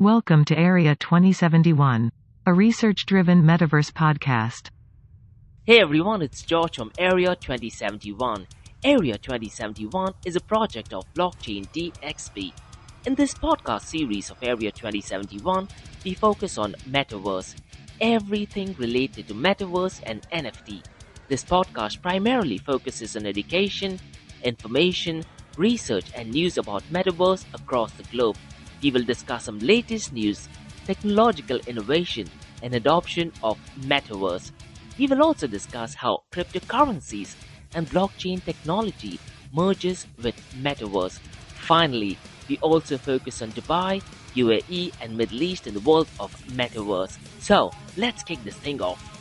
Welcome to Area 2071, a research-driven metaverse podcast. Hey everyone, it's George from Area 2071. Area 2071 is a project of blockchain DXB. In this podcast series of Area 2071, we focus on Metaverse, everything related to Metaverse and NFT. This podcast primarily focuses on education, information, research and news about Metaverse across the globe. We will discuss some latest news, technological innovation and adoption of Metaverse. We will also discuss how cryptocurrencies and blockchain technology merges with Metaverse. Finally, we also focus on Dubai, UAE and Middle East in the world of Metaverse. So, let's kick this thing off.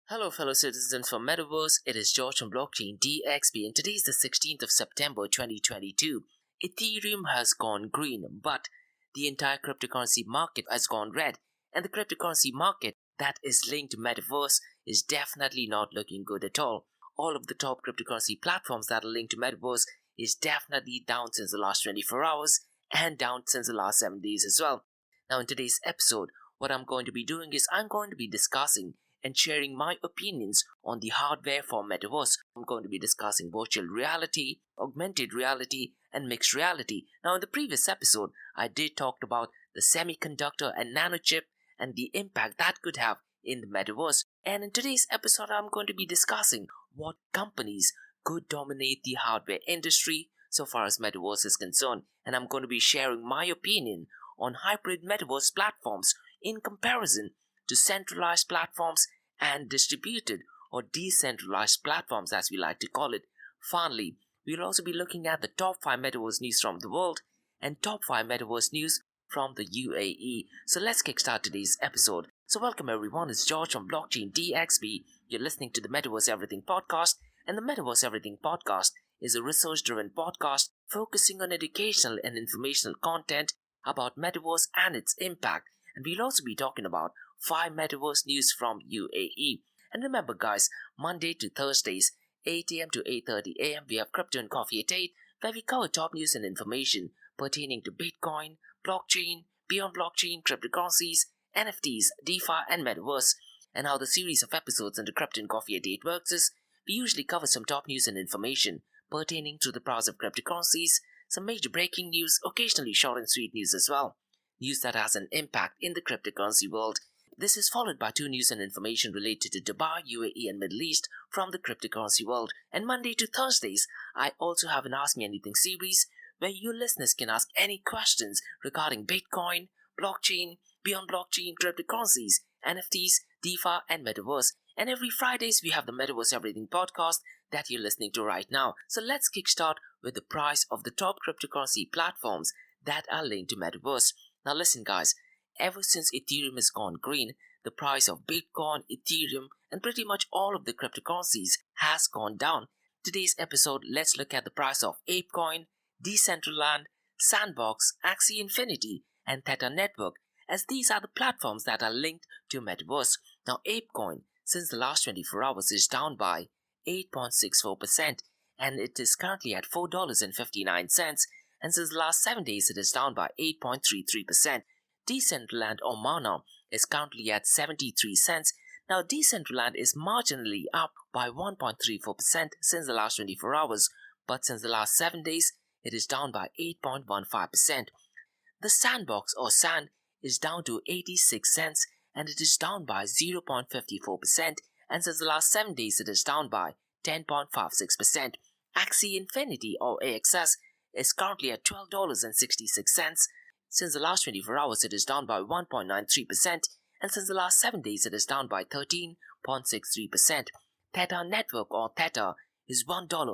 Hello fellow citizens from Metaverse, it is George from Blockchain DXB and today is the 16th of September 2022. Ethereum has gone green, but the entire cryptocurrency market has gone red, and the cryptocurrency market that is linked to Metaverse is definitely not looking good at all. All of the top cryptocurrency platforms that are linked to Metaverse is definitely down since the last 24 hours and down since the last 7 days as well. Now in today's episode, what I'm going to be doing is I'm going to be discussing and sharing my opinions on the hardware for Metaverse. I'm going to be discussing virtual reality, augmented reality, and mixed reality. Now in the previous episode, I did talk about the semiconductor and nanochip and the impact that could have in the Metaverse. And in today's episode, I'm going to be discussing what companies could dominate the hardware industry so far as Metaverse is concerned. And I'm going to be sharing my opinion on hybrid Metaverse platforms in comparison to centralized platforms and distributed or decentralized platforms as we like to call it. Finally, we'll also be looking at the top 5 Metaverse news from the world and top 5 Metaverse news from the UAE. So let's kickstart today's episode. So welcome everyone, it's George from Blockchain DXB. You're listening to the Metaverse Everything podcast, and the Metaverse Everything podcast is a research-driven podcast focusing on educational and informational content about Metaverse and its impact. And we'll also be talking about 5 Metaverse news from UAE. And remember guys, Monday to Thursdays, 8 am to 8:30 am, we have Crypto and Coffee at 8, where we cover top news and information pertaining to Bitcoin, blockchain, beyond blockchain, cryptocurrencies, NFTs, DeFi and Metaverse. And how the series of episodes under Crypto and Coffee at 8 works is, we usually cover some top news and information pertaining to the price of cryptocurrencies, some major breaking news, occasionally short and sweet news as well. News that has an impact in the cryptocurrency world. This is followed by 2 news and information related to Dubai, UAE and Middle East from the cryptocurrency world. And Monday to Thursdays, I also have an Ask Me Anything series where you listeners can ask any questions regarding Bitcoin, blockchain, beyond blockchain, cryptocurrencies, NFTs, DeFi and Metaverse. And every Fridays we have the Metaverse Everything podcast that you're listening to right now. So let's kickstart with the price of the top cryptocurrency platforms that are linked to Metaverse. Now listen guys, ever since Ethereum has gone green, the price of Bitcoin, Ethereum, and pretty much all of the cryptocurrencies has gone down. Today's episode, let's look at the price of ApeCoin, Decentraland, Sandbox, Axie Infinity, and Theta Network, as these are the platforms that are linked to Metaverse. Now ApeCoin, since the last 24 hours, is down by 8.64%, and it is currently at $4.59. And since the last 7 days, it is down by 8.33%. Decentraland or Mana is currently at 73 cents. Now Decentraland is marginally up by 1.34% since the last 24 hours, but since the last 7 days, it is down by 8.15%. The Sandbox or Sand is down to 86 cents and it is down by 0.54%, and since the last 7 days, it is down by 10.56%. Axie Infinity or AXS is currently at $12.66. Since the last 24 hours, it is down by 1.93%, and since the last 7 days, it is down by 13.63%. Theta Network or Theta is $1.07,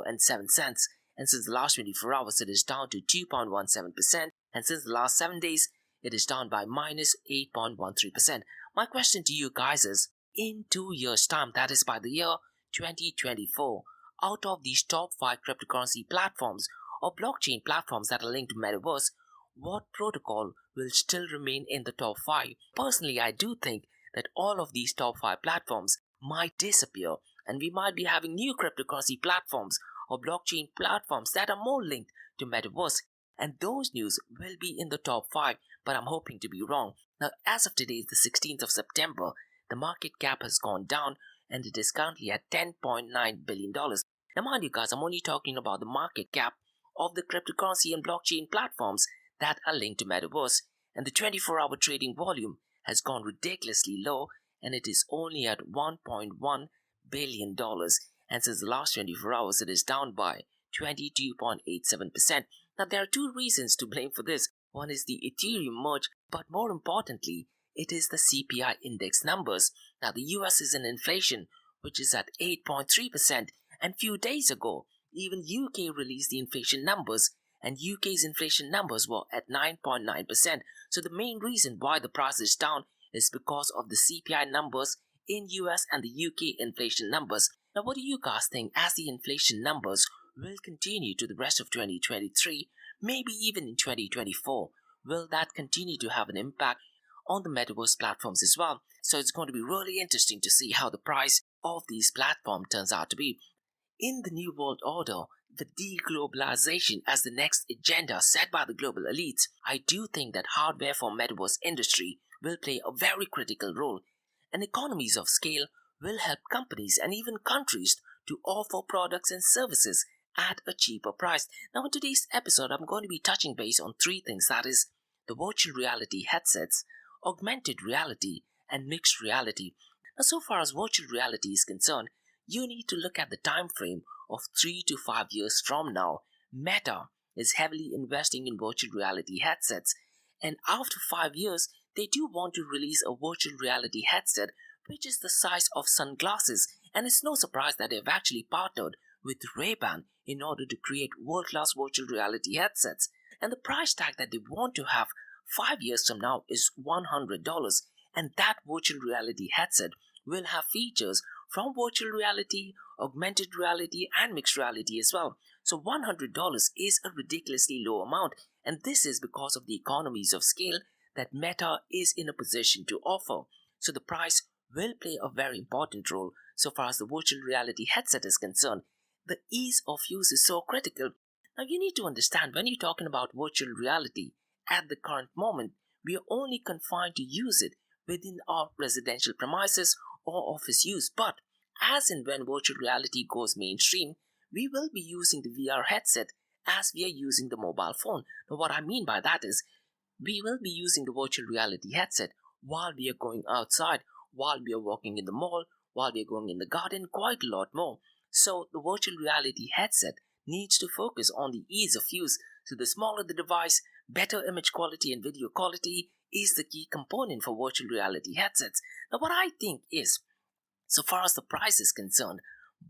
and since the last 24 hours, it is down to 2.17%, and since the last 7 days, it is down by minus 8.13%. My question to you guys is, in 2 years' time, that is by the year 2024, out of these top 5 cryptocurrency platforms or blockchain platforms that are linked to Metaverse, what protocol will still remain in the top 5? Personally, I do think that all of these top 5 platforms might disappear, and we might be having new cryptocurrency platforms or blockchain platforms that are more linked to Metaverse. And those news will be in the top 5, but I'm hoping to be wrong. Now, as of today, the 16th of September, the market cap has gone down and it is currently at $10.9 billion. Now, mind you guys, I'm only talking about the market cap of the cryptocurrency and blockchain platforms that are linked to Metaverse. And the 24-hour trading volume has gone ridiculously low and it is only at $1.1 billion. And since the last 24 hours, it is down by 22.87%. Now, there are two reasons to blame for this. One is the Ethereum merge, but more importantly, it is the CPI index numbers. Now, the US is in inflation, which is at 8.3%, and few days ago, even UK released the inflation numbers, and UK's inflation numbers were at 9.9%. So the main reason why the price is down is because of the CPI numbers in US and the UK inflation numbers. Now, what do you guys think as the inflation numbers will continue to the rest of 2023, maybe even in 2024? Will that continue to have an impact on the Metaverse platforms as well? So it's going to be really interesting to see how the price of these platforms turns out to be. In the New World Order, the deglobalization as the next agenda set by the global elites, I do think that hardware for Metaverse industry will play a very critical role, and economies of scale will help companies and even countries to offer products and services at a cheaper price. Now, in today's episode, I'm going to be touching base on three things, that is, the virtual reality headsets, augmented reality, and mixed reality. Now, so far as virtual reality is concerned, you need to look at the time frame of 3 to 5 years from now. Meta is heavily investing in virtual reality headsets, and after 5 years, they do want to release a virtual reality headset which is the size of sunglasses, and it's no surprise that they've actually partnered with Ray-Ban in order to create world-class virtual reality headsets. And the price tag that they want to have 5 years from now is $100, and that virtual reality headset will have features from virtual reality, augmented reality, and mixed reality as well. So $100 is a ridiculously low amount, and this is because of the economies of scale that Meta is in a position to offer. So the price will play a very important role so far as the virtual reality headset is concerned. The ease of use is so critical. Now, you need to understand, when you're talking about virtual reality, at the current moment, we are only confined to use it within our residential premises or office use. But as and when virtual reality goes mainstream, we will be using the VR headset as we are using the mobile phone. Now, what I mean by that is, we will be using the virtual reality headset while we are going outside, while we are walking in the mall, while we are going in the garden, quite a lot more. So the virtual reality headset needs to focus on the ease of use. So the smaller the device, better image quality and video quality is the key component for virtual reality headsets. Now, what I think is, so far as the price is concerned,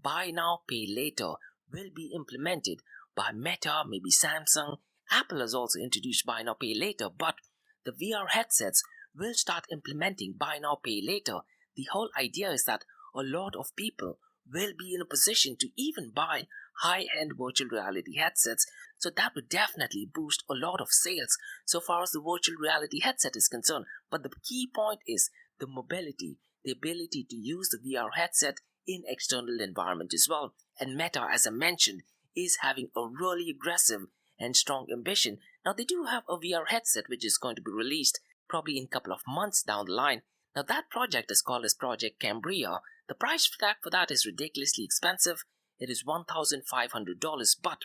buy now, pay later will be implemented by Meta, maybe Samsung. Apple has also introduced buy now, pay later, but the VR headsets will start implementing buy now, pay later. The whole idea is that a lot of people will be in a position to even buy high-end virtual reality headsets, so that would definitely boost a lot of sales so far as the virtual reality headset is concerned. But the key point is the mobility, the ability to use the VR headset in external environment as well. And Meta, as I mentioned, is having a really aggressive and strong ambition. Now, they do have a VR headset which is going to be released probably in a couple of months down the line. Now, that project is called as Project Cambria. The price tag for that is ridiculously expensive. It is $1,500, but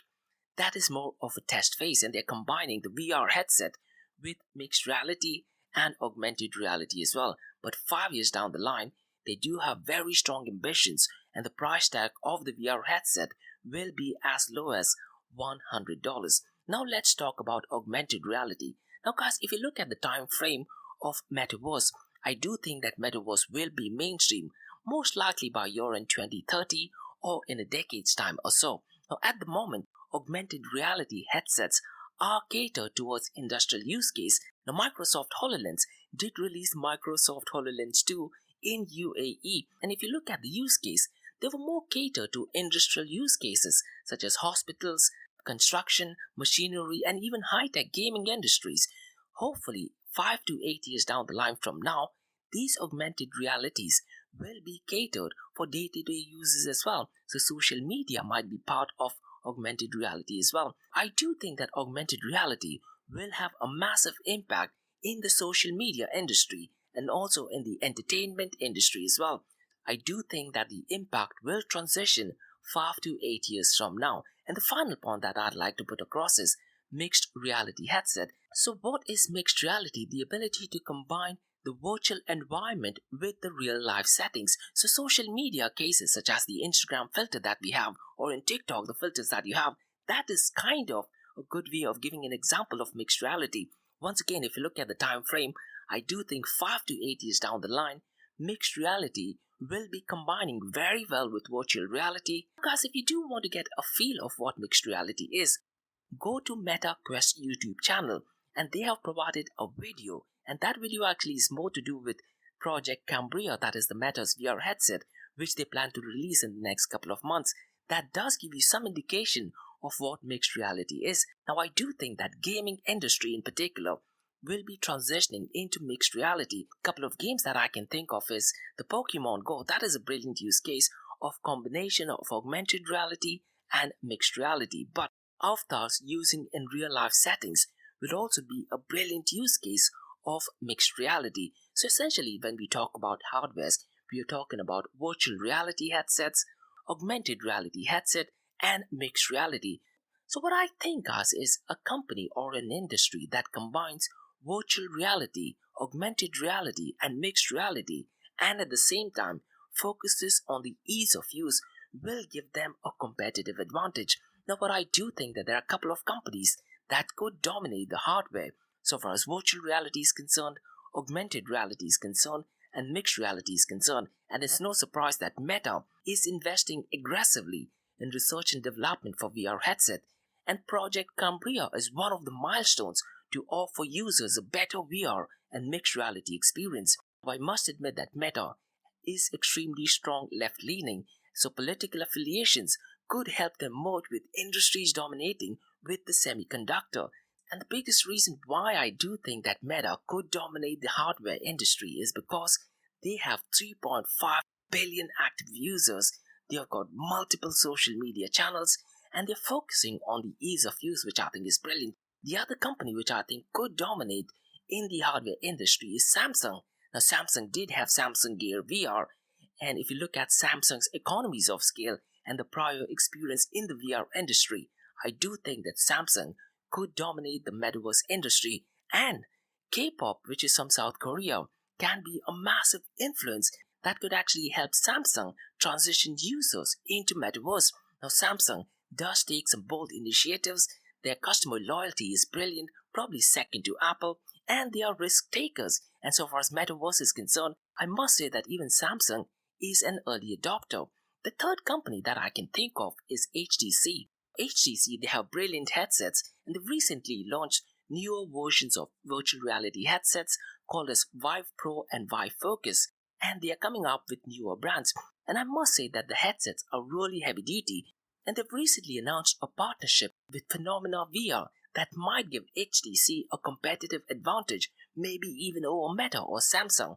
that is more of a test phase, and they're combining the VR headset with mixed reality and augmented reality as well. But 5 years down the line, they do have very strong ambitions, and the price tag of the VR headset will be as low as $100. Now let's talk about augmented reality. Now guys, if you look at the time frame of Metaverse, I do think that Metaverse will be mainstream, most likely by year-end 2030 or in a decade's time or so. Now at the moment, augmented reality headsets are catered towards industrial use case. Now Microsoft HoloLens did release Microsoft HoloLens 2 in UAE, and if you look at the use case, they were more catered to industrial use cases such as hospitals, construction, machinery, and even high-tech gaming industries. Hopefully, 5 to 8 years down the line from now, these augmented realities will be catered for day-to-day uses as well. So social media might be part of augmented reality as well. I do think that augmented reality will have a massive impact in the social media industry and also in the entertainment industry as well. I do think that the impact will transition 5 to 8 years from now. And the final point that I'd like to put across is mixed reality headset. So what is mixed reality? The ability to combine the virtual environment with the real life settings. So social media cases such as the Instagram filter that we have, or in TikTok the filters that you have, that is kind of a good way of giving an example of mixed reality. Once again, if you look at the time frame, I do think 5 to 8 years down the line, mixed reality will be combining very well with virtual reality. Because if you do want to get a feel of what mixed reality is, go to Meta Quest YouTube channel, and they have provided a video, and that video actually is more to do with Project Cambria, that is the Meta's VR headset, which they plan to release in the next couple of months. That does give you some indication of what mixed reality is. Now I do think that gaming industry in particular will be transitioning into mixed reality. A couple of games that I can think of is the Pokemon Go. That is a brilliant use case of combination of augmented reality and mixed reality. But avatars using in real life settings will also be a brilliant use case of mixed reality. So essentially when we talk about hardwares, we are talking about virtual reality headsets, augmented reality headset, and mixed reality. So what I think is a company or an industry that combines virtual reality, augmented reality, and mixed reality, and at the same time focuses on the ease of use will give them a competitive advantage. Now, but I do think that there are a couple of companies that could dominate the hardware. So far as virtual reality is concerned, augmented reality is concerned, and mixed reality is concerned. And it's no surprise that Meta is investing aggressively in research and development for VR headset. And Project Cambria is one of the milestones to offer users a better VR and mixed reality experience. I must admit that Meta is extremely strong left-leaning, so political affiliations could help them merge with industries dominating with the semiconductor. And the biggest reason why I do think that Meta could dominate the hardware industry is because they have 3.5 billion active users, they have got multiple social media channels, and they're focusing on the ease of use, which I think is brilliant. The other company which I think could dominate in the hardware industry is Samsung. Now Samsung did have Samsung Gear VR, and if you look at Samsung's economies of scale and the prior experience in the VR industry, I do think that Samsung could dominate the metaverse industry, and K-pop, which is from South Korea, can be a massive influence that could actually help Samsung transition users into metaverse. Now Samsung does take some bold initiatives, their customer loyalty is brilliant, probably second to Apple, and they are risk takers. And so far as metaverse is concerned, I must say that even Samsung is an early adopter. The third company that I can think of is HTC. HTC, they have brilliant headsets, and they've recently launched newer versions of virtual reality headsets called as Vive Pro and Vive Focus, and they are coming up with newer brands. And I must say that the headsets are really heavy duty, and they've recently announced a partnership with Phenomena VR that might give HTC a competitive advantage, maybe even over Meta or Samsung.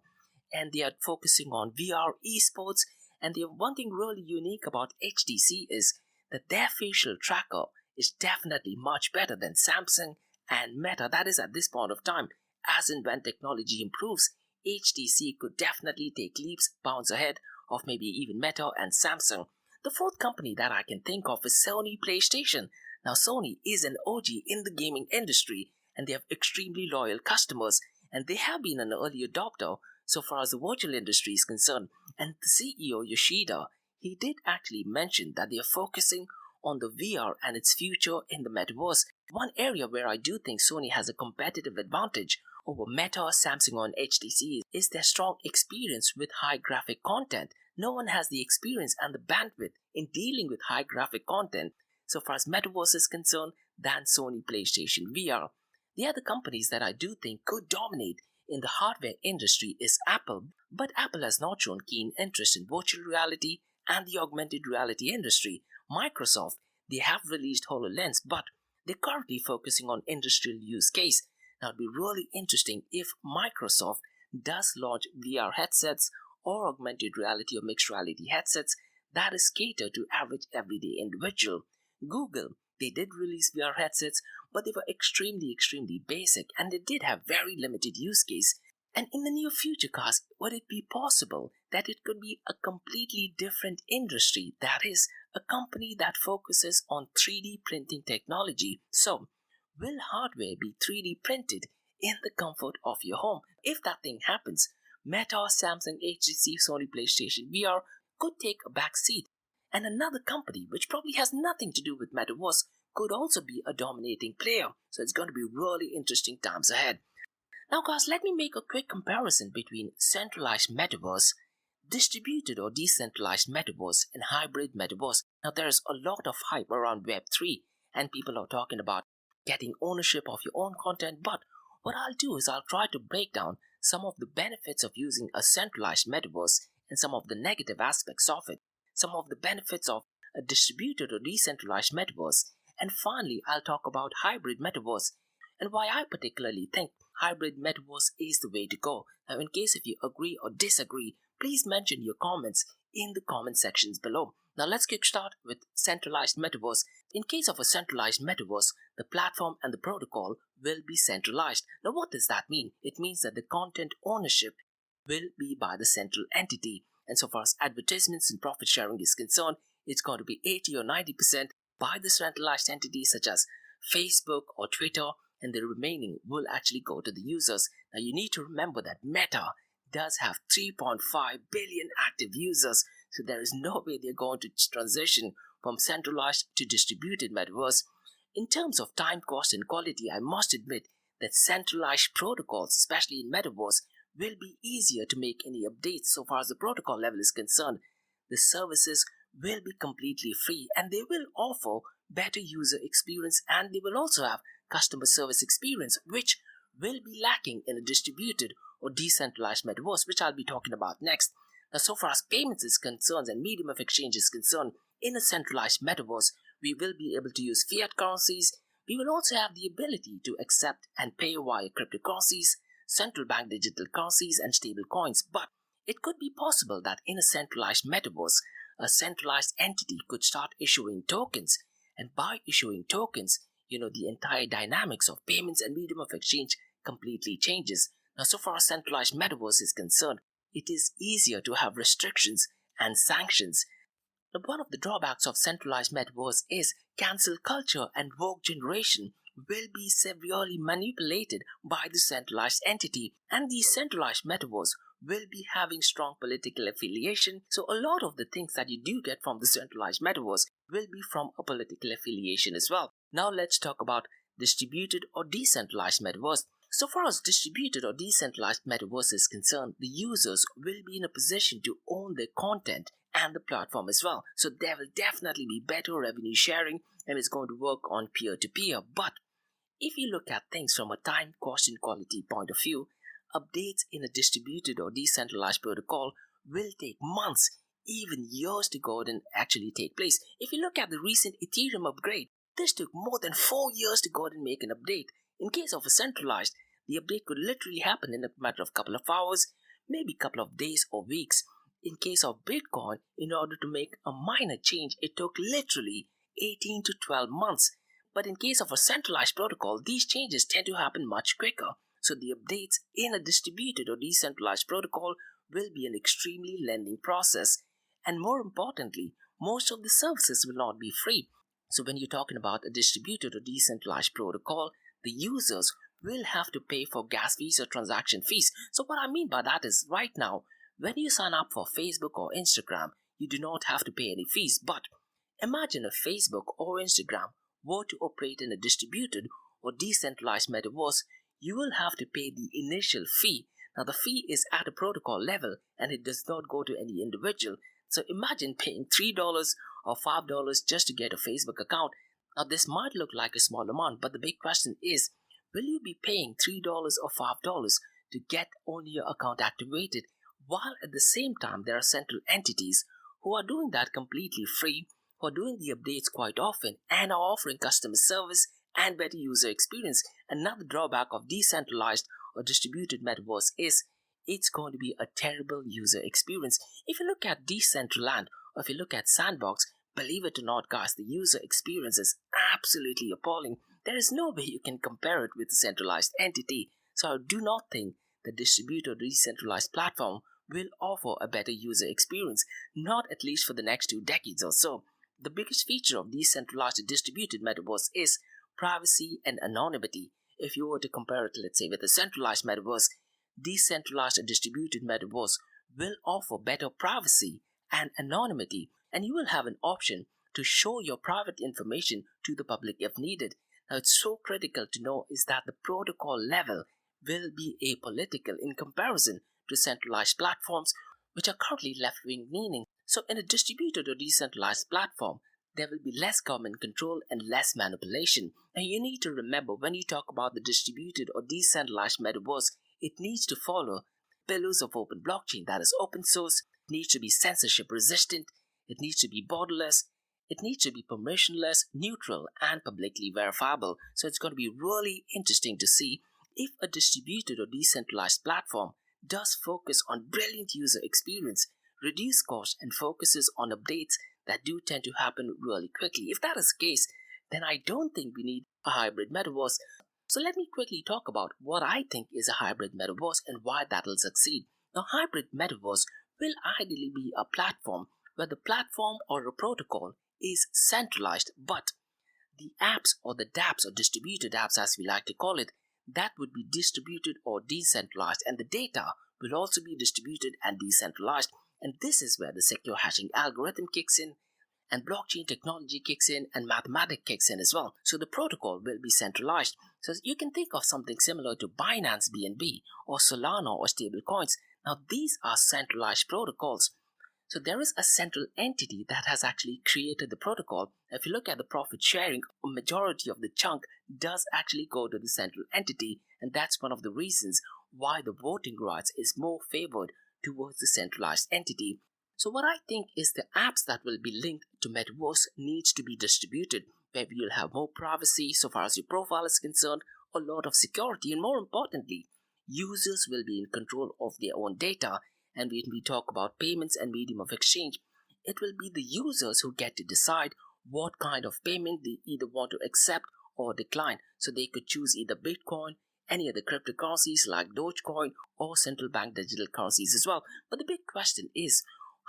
And they are focusing on VR esports, and one thing really unique about HTC is that their facial tracker is definitely much better than Samsung and Meta. That is at this point of time. As and when technology improves, HTC could definitely take leaps, bounds ahead of maybe even Meta and Samsung. The fourth company that I can think of is Sony PlayStation. Now Sony is an OG in the gaming industry, and they have extremely loyal customers, and they have been an early adopter so far as the virtual industry is concerned. And the CEO Yoshida, he did actually mention that they are focusing on the VR and its future in the metaverse. One area where I do think Sony has a competitive advantage over Meta, Samsung, and HTC is their strong experience with high graphic content. No one has the experience and the bandwidth in dealing with high graphic content so far as metaverse is concerned than Sony PlayStation VR. The other companies that I do think could dominate in the hardware industry is Apple, but Apple has not shown keen interest in virtual reality and the augmented reality industry. Microsoft, they have released HoloLens, but they're currently focusing on industrial use case. Now it'd be really interesting if Microsoft does launch VR headsets or augmented reality or mixed reality headsets that is catered to average everyday individual. Google, they did release VR headsets, but they were extremely basic and they did have very limited use case. And in the near future, guys, would it be possible that it could be a completely different industry? That is, a company that focuses on 3D printing technology. So, will hardware be 3D printed in the comfort of your home? If that thing happens, Meta, Samsung, HTC, Sony PlayStation VR could take a back seat. And another company, which probably has nothing to do with Metaverse, could also be a dominating player. So it's going to be really interesting times ahead. Now guys, let me make a quick comparison between centralized metaverse, distributed or decentralized metaverse, and hybrid metaverse. Now there's a lot of hype around Web3 and people are talking about getting ownership of your own content, but what I'll do is I'll try to break down some of the benefits of using a centralized metaverse and some of the negative aspects of it, some of the benefits of a distributed or decentralized metaverse, and finally I'll talk about hybrid metaverse and why I particularly think hybrid metaverse is the way to go. Now, in case if you agree or disagree, please mention your comments in the comment sections below. Now, let's kickstart with centralized metaverse. In case of a centralized metaverse, the platform and the protocol will be centralized. Now, what does that mean? It means that the content ownership will be by the central entity. And so far as advertisements and profit sharing is concerned, it's going to be 80 or 90% by the centralized entities such as Facebook or Twitter, and the remaining will actually go to the users. Now you need to remember that Meta does have 3.5 billion active users, so there is no way they're going to transition from centralized to distributed metaverse. In terms of time, cost, and quality, I must admit that centralized protocols, especially in metaverse, will be easier to make any updates. So far as the protocol level is concerned, the services will be completely free and they will offer better user experience, and they will also have customer service experience, which will be lacking in a distributed or decentralized metaverse, which I'll be talking about next. Now, so far as payments is concerned and medium of exchange is concerned, in a centralized metaverse, we will be able to use fiat currencies. We will also have the ability to accept and pay via cryptocurrencies, central bank digital currencies, and stable coins. But it could be possible that in a centralized metaverse, a centralized entity could start issuing tokens. And by issuing tokens, the entire dynamics of payments and medium of exchange completely changes. Now, so far as centralized metaverse is concerned, it is easier to have restrictions and sanctions. Now, one of the drawbacks of centralized metaverse is cancel culture and woke generation will be severely manipulated by the centralized entity, and the centralized metaverse will be having strong political affiliation. So a lot of the things that you do get from the centralized metaverse will be from a political affiliation as well. Now let's talk about distributed or decentralized metaverse. So far as distributed or decentralized metaverse is concerned, the users will be in a position to own their content and the platform as well. So there will definitely be better revenue sharing and it's going to work on peer-to-peer. But if you look at things from a time, cost, and quality point of view, updates in a distributed or decentralized protocol will take months, even years to go and actually take place. If you look at the recent Ethereum upgrade, this took more than 4 years to go and make an update. In case of a centralized, the update could literally happen in a matter of a couple of hours, maybe a couple of days or weeks. In case of Bitcoin, in order to make a minor change, it took literally 18 to 12 months. But in case of a centralized protocol, these changes tend to happen much quicker. So the updates in a distributed or decentralized protocol will be an extremely lengthy process. And more importantly, most of the services will not be free. So when you're talking about a distributed or decentralized protocol, the users will have to pay for gas fees or transaction fees. So what I mean by that is right now, when you sign up for Facebook or Instagram, you do not have to pay any fees. But imagine if Facebook or Instagram were to operate in a distributed or decentralized metaverse, you will have to pay the initial fee. Now the fee is at a protocol level and it does not go to any individual. So imagine paying $3 or $5 just to get a Facebook account. Now this might look like a small amount, but the big question is, will you be paying $3 or $5 to get only your account activated, while at the same time there are central entities who are doing that completely free, who are doing the updates quite often and are offering customer service and better user experience? Another drawback of decentralized or distributed metaverse is it's going to be a terrible user experience. If you look at Decentraland or if you look at Sandbox, believe it or not, guys, the user experience is absolutely appalling. There is no way you can compare it with a centralized entity. So I do not think the distributed decentralized platform will offer a better user experience, not at least for the next 2 decades or so. The biggest feature of decentralized distributed metaverse is privacy and anonymity. If you were to compare it, let's say, with a centralized metaverse, decentralized distributed metaverse will offer better privacy and anonymity, and you will have an option to show your private information to the public if needed. Now, it's so critical to know is that the protocol level will be apolitical in comparison to centralized platforms, which are currently left-wing leaning. So, in a distributed or decentralized platform, there will be less government control and less manipulation. And you need to remember when you talk about the distributed or decentralized metaverse, it needs to follow pillars of open blockchain, that is open source, it needs to be censorship resistant, it needs to be borderless, it needs to be permissionless, neutral, and publicly verifiable. So it's going to be really interesting to see if a distributed or decentralized platform does focus on brilliant user experience, reduce cost, and focuses on updates that do tend to happen really quickly. If that is the case, then I don't think we need a hybrid metaverse. So let me quickly talk about what I think is a hybrid metaverse and why that will succeed. Now, hybrid metaverse will ideally be a platform where the platform or a protocol is centralized, but the apps or the dApps or distributed apps as we like to call it, that would be distributed or decentralized, and the data will also be distributed and decentralized. And this is where the secure hashing algorithm kicks in, and blockchain technology kicks in, and mathematics kicks in as well. So the protocol will be centralized. So you can think of something similar to Binance BNB or Solana or stablecoins. Now these are centralized protocols. So there is a central entity that has actually created the protocol. If you look at the profit sharing, a majority of the chunk does actually go to the central entity, and that's one of the reasons why the voting rights is more favored towards the centralized entity. So what I think is the apps that will be linked to Metaverse needs to be distributed, where you'll have more privacy so far as your profile is concerned, a lot of security, and more importantly, users will be in control of their own data. And when we talk about payments and medium of exchange, it will be the users who get to decide what kind of payment they either want to accept or decline. So they could choose either Bitcoin, any other cryptocurrencies like Dogecoin, or central bank digital currencies as well. But the big question is,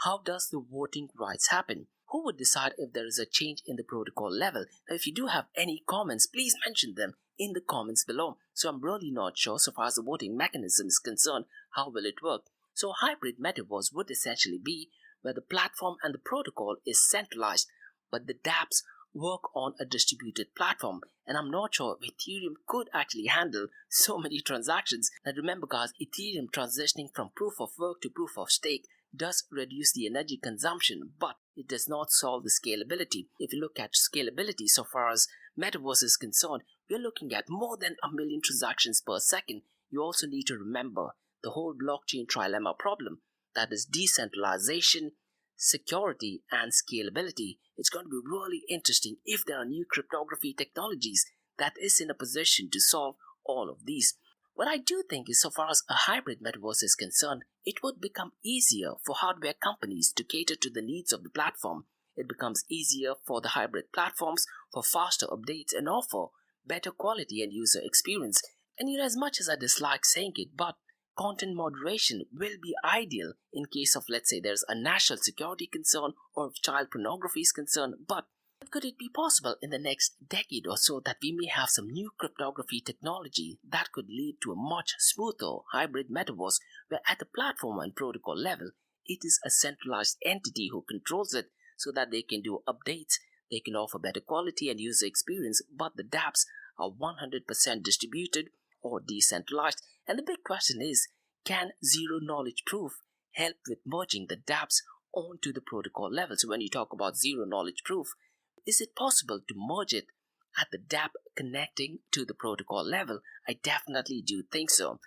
how does the voting rights happen? Who would decide if there is a change in the protocol level? Now, if you do have any comments, please mention them in the comments below. So I'm really not sure so far as the voting mechanism is concerned, how will it work? So a hybrid metaverse would essentially be where the platform and the protocol is centralized, but the dApps work on a distributed platform. And I'm not sure if Ethereum could actually handle so many transactions. Now remember guys, Ethereum transitioning from proof of work to proof of stake does reduce the energy consumption, but it does not solve the scalability. If you look at scalability so far as Metaverse is concerned, we're looking at more than 1 million transactions per second. You also need to remember the whole blockchain trilemma problem, that is decentralization, security, and scalability. It's going to be really interesting if there are new cryptography technologies that is in a position to solve all of these. What I do think is so far as a hybrid metaverse is concerned, it would become easier for hardware companies to cater to the needs of the platform. It becomes easier for the hybrid platforms for faster updates and offer better quality and user experience. And as much as I dislike saying it, but content moderation will be ideal in case of, let's say, there's a national security concern or if child pornography is concerned. But could it be possible in the next decade or so that we may have some new cryptography technology that could lead to a much smoother hybrid metaverse where at the platform and protocol level, it is a centralized entity who controls it so that they can do updates, they can offer better quality and user experience, but the dApps are 100% distributed or decentralized. And the big question is, can zero knowledge proof help with merging the dApps onto the protocol level? So when you talk about zero knowledge proof, is it possible to merge it at the dApp connecting to the protocol level? I definitely do think so.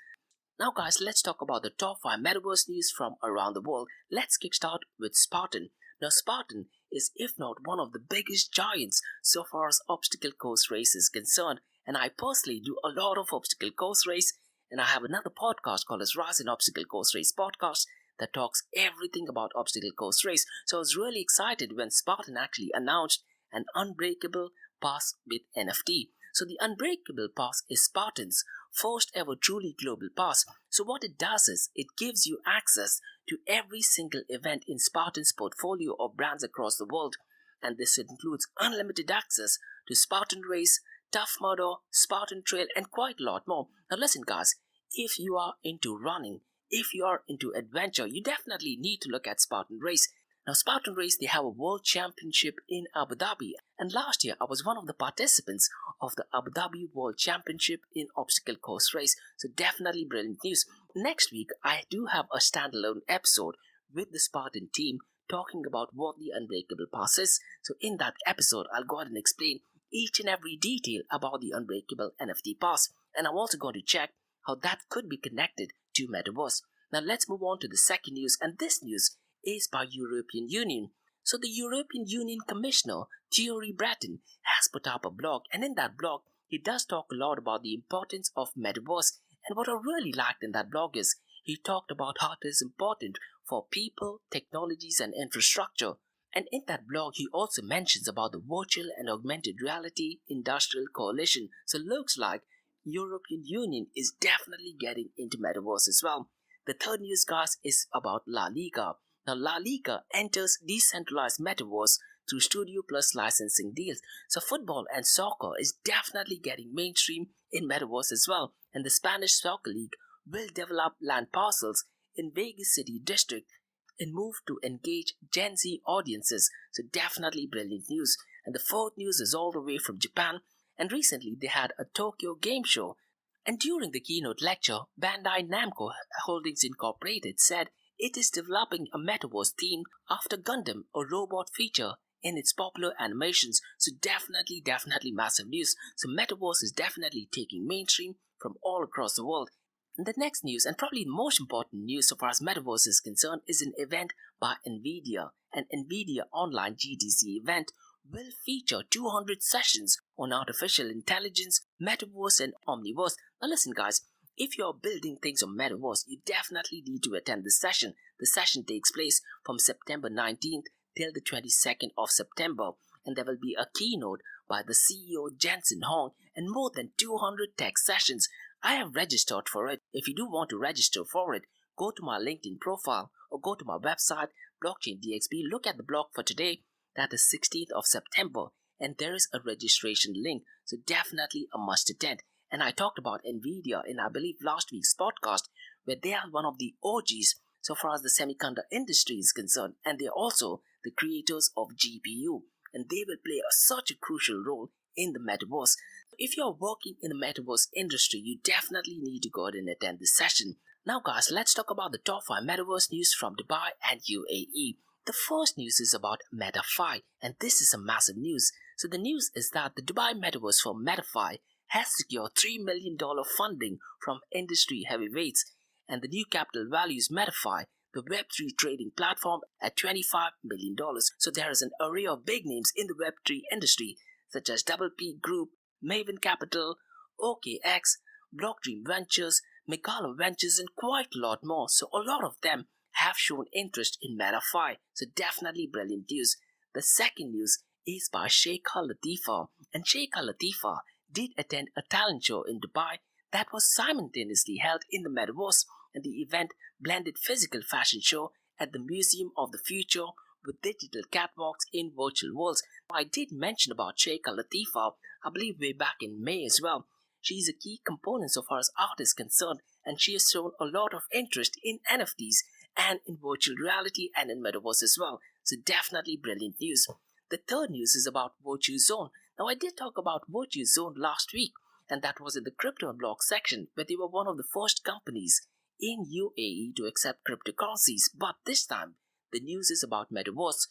Now guys, let's talk about the top 5 metaverse news from around the world. Let's kickstart with Spartan. Now Spartan is, if not one of the biggest giants so far as obstacle course race is concerned, and I personally do a lot of obstacle course race, and I have another podcast called as Rise and Obstacle Course Race podcast that talks everything about obstacle course race. So I was really excited when Spartan actually announced an Unbreakable Pass with NFT. So the Unbreakable Pass is Spartan's first ever truly global pass. So what it does is it gives you access to every single event in Spartan's portfolio of brands across the world. And this includes unlimited access to Spartan Race, Tough Mudder, Spartan Trail, and quite a lot more. Now listen guys, if you are into running, if you are into adventure, you definitely need to look at Spartan Race. Now Spartan Race, they have a world championship in Abu Dhabi, and last year I was one of the participants of the Abu Dhabi World Championship in obstacle course race. So definitely brilliant news. Next week I do have a standalone episode with the Spartan team talking about what the Unbreakable Pass is. So in that episode I'll go ahead and explain each and every detail about the Unbreakable NFT Pass, and I'm also going to check how that could be connected to Metaverse. Now let's move on to the second news, and this news is by European Union. So the European Union Commissioner Thierry Breton has put up a blog, and in that blog he does talk a lot about the importance of Metaverse. And what I really liked in that blog is he talked about how it is important for people, technologies and infrastructure. And in that blog he also mentions about the virtual and augmented reality industrial coalition. So looks like European Union is definitely getting into Metaverse as well. The third news guys is about La Liga. Now, La Liga enters Decentralized Metaverse through Studio Plus licensing deals. So, football and soccer is definitely getting mainstream in Metaverse as well. And the Spanish Soccer League will develop land parcels in Vegas City District and move to engage Gen Z audiences. So, definitely brilliant news. And the fourth news is all the way from Japan. And recently, they had a Tokyo game show. And during the keynote lecture, Bandai Namco Holdings Incorporated said it is developing a Metaverse theme after Gundam, a robot feature in its popular animations. So definitely massive news. So Metaverse is definitely taking mainstream from all across the world. And the next news, and probably the most important news so far as Metaverse is concerned, is an event by NVIDIA. An NVIDIA online GTC event will feature 200 sessions on artificial intelligence, Metaverse and Omniverse. Now listen guys, if you're building things on Metaverse, you definitely need to attend this session. The session takes place from September 19th till the 22nd of September, and there will be a keynote by the CEO Jensen Huang and more than 200 tech sessions. I have registered for it. If you do want to register for it, go to my LinkedIn profile or go to my website Blockchain DXB, look at the blog for today, that is 16th of September, and there is a registration link, so definitely a must attend. And I talked about NVIDIA in I believe last week's podcast, where they are one of the OGs so far as the semiconductor industry is concerned, and they're also the creators of GPU, and they will play such a crucial role in the Metaverse. If you're working in the Metaverse industry, you definitely need to go ahead and attend this session. Now guys, let's talk about the top 5 Metaverse news from Dubai and UAE. The first news is about MetaFi, and this is a massive news. So the news is that the Dubai Metaverse for MetaFi has secured $3 million funding from industry heavyweights, and the new capital values MetaFi, the Web3 trading platform, at $25 million. So there is an array of big names in the Web3 industry, such as Double P Group, Maven Capital, OKX, Blockdream Ventures, Megalo Ventures, and quite a lot more. So a lot of them have shown interest in MetaFi. So definitely brilliant news. The second news is by Sheikh Al Latifah, and Sheikh Al Latifah did attend a talent show in Dubai that was simultaneously held in the Metaverse, and the event blended physical fashion show at the Museum of the Future with digital catwalks in virtual worlds. I did mention about Sheikh Al Latifah, I believe way back in May as well. She is a key component so far as art is concerned, and she has shown a lot of interest in NFTs and in virtual reality and in Metaverse as well. So definitely brilliant news. The third news is about Virtue Zone. Now I did talk about Virtue Zone last week, and that was in the crypto blog section, where they were one of the first companies in UAE to accept cryptocurrencies. But this time, the news is about Metaverse,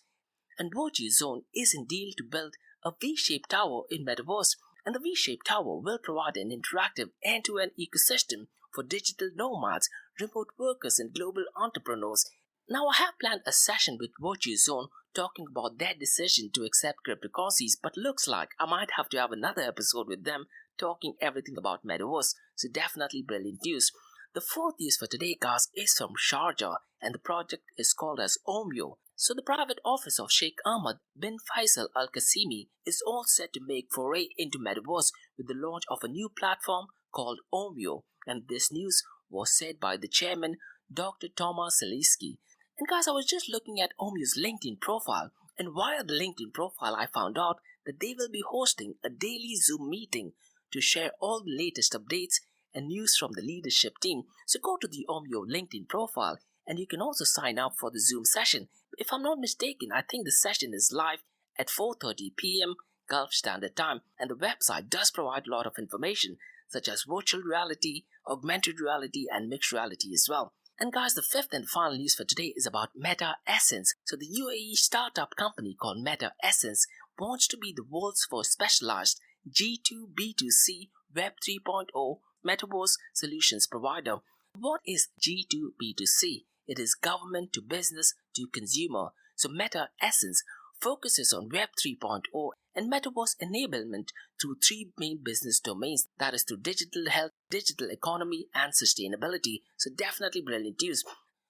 and Virtue Zone is in deal to build a V-shaped tower in Metaverse, and the V-shaped tower will provide an interactive end-to-end ecosystem for digital nomads, remote workers, and global entrepreneurs. Now I have planned a session with Virtue Zone talking about their decision to accept cryptocurrencies, but looks like I might have to have another episode with them talking everything about Metaverse. So definitely brilliant news. The fourth news for today, guys, is from Sharjah, and the project is called as Omio. So the private office of Sheikh Ahmad bin Faisal Al Qasimi is all set to make foray into Metaverse with the launch of a new platform called Omio. And this news was said by the chairman, Dr. Thomas Saliski. And guys, I was just looking at Omio's LinkedIn profile, and via the LinkedIn profile, I found out that they will be hosting a daily Zoom meeting to share all the latest updates and news from the leadership team. So go to the Omio LinkedIn profile and you can also sign up for the Zoom session. If I'm not mistaken, I think the session is live at 4:30 p.m. Gulf Standard Time, and the website does provide a lot of information such as virtual reality, augmented reality, and mixed reality as well. And guys, the fifth and final news for today is about Meta Essence. So the UAE startup company called Meta Essence wants to be the world's first specialized G2B2C Web 3.0 Metaverse solutions provider. What is G2B2C? It is government to business to consumer. So Meta Essence focuses on Web 3.0 and Metaverse enablement through three main business domains, that is through digital health, digital economy, and sustainability. So definitely brilliant news.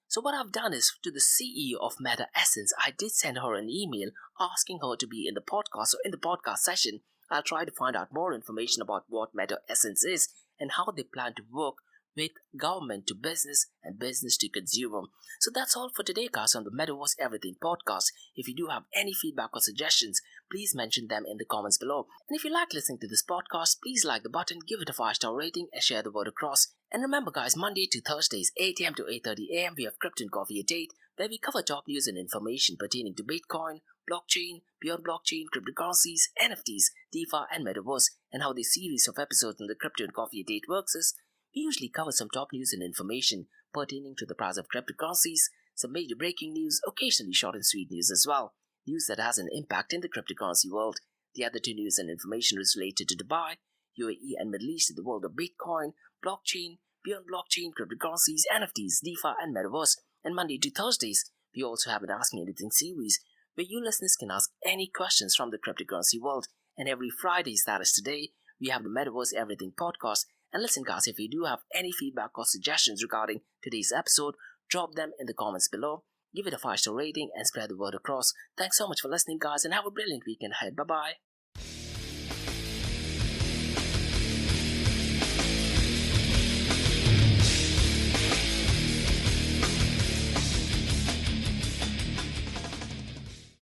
So what I've done is, to the CEO of Meta Essence, I did send her an email asking her to be in the podcast. So in the podcast session, I'll try to find out more information about what Meta Essence is and how they plan to work with government to business and business to consumer. So that's all for today, guys, on the Metaverse Everything podcast. If you do have any feedback or suggestions, please mention them in the comments below. And if you like listening to this podcast, please like the button, give it a 5-star rating, and share the word across. And remember, guys, Monday to Thursdays, 8 a.m. to 8:30 a.m., we have Crypto and Coffee at 8, where we cover top news and information pertaining to Bitcoin, blockchain, beyond blockchain, cryptocurrencies, NFTs, DeFi, and Metaverse. And how the series of episodes on the Crypto and Coffee at 8 works is, we usually cover some top news and information pertaining to the price of cryptocurrencies, some major breaking news, occasionally short and sweet news as well, news that has an impact in the cryptocurrency world. The other two news and information is related to Dubai, UAE, and Middle East, in the world of Bitcoin, blockchain, beyond blockchain, cryptocurrencies, NFTs, DeFi, and Metaverse. And Monday to Thursdays, we also have an Ask Me Anything series, where you listeners can ask any questions from the cryptocurrency world. And every Fridays, that is today, we have the Metaverse Everything podcast. And listen, guys, if you do have any feedback or suggestions regarding today's episode, drop them in the comments below. Give it a 5-star rating and spread the word across. Thanks so much for listening, guys, and have a brilliant weekend ahead. Bye-bye.